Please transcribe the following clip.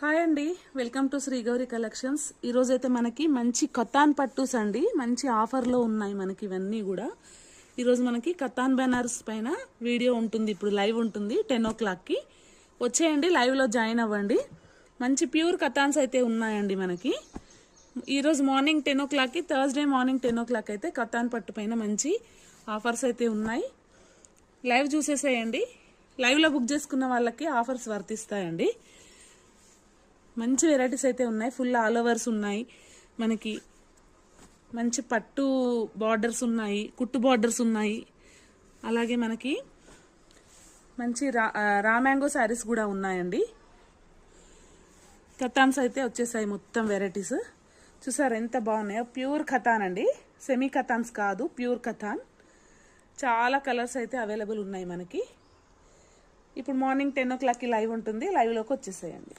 Hi అండి, welcome to Sri Gauri collections. ఈరోజు అయితే మనకి మంచి కతాన్ పట్టూస్ అండి, మంచి ఆఫర్లో ఉన్నాయి మనకి ఇవన్నీ కూడా. ఈరోజు మనకి కతాన్ బెనారస్ పైన వీడియో ఉంటుంది, ఇప్పుడు లైవ్ ఉంటుంది 10 o'clockకి. వచ్చేయండి, లైవ్లో జాయిన్ అవ్వండి. మంచి ప్యూర్ కతాన్స్ అయితే ఉన్నాయండి మనకి. ఈరోజు మార్నింగ్ 10 o'clockకి, థర్స్డే మార్నింగ్ 10 o'clock అయితే కతాన్ పట్టు పైన మంచి ఆఫర్స్ అయితే ఉన్నాయి. లైవ్ చూసేసేయండి. లైవ్లో బుక్ చేసుకున్న వాళ్ళకి ఆఫర్స్ వర్తిస్తాయండి. మంచి వెరైటీస్ అయితే ఉన్నాయి, ఫుల్ ఆల్ ఓవర్స్ ఉన్నాయి మనకి. మంచి పట్టు బార్డర్స్ ఉన్నాయి, కుట్టు బార్డర్స్ ఉన్నాయి. అలాగే మనకి మంచి రా మ్యాంగో శారీస్ కూడా ఉన్నాయండి. కతాన్స్ అయితే వచ్చేసాయి, మొత్తం వెరైటీస్ చూసారు ఎంత బాగున్నాయో. ప్యూర్ కతాన్ అండి, సెమీ కతాన్స్ కాదు, ప్యూర్ కతాన్. చాలా కలర్స్ అయితే అవైలబుల్ ఉన్నాయి మనకి. ఇప్పుడు మార్నింగ్ 10 o'clockకి లైవ్ ఉంటుంది, లైవ్లోకి వచ్చేసేయండి.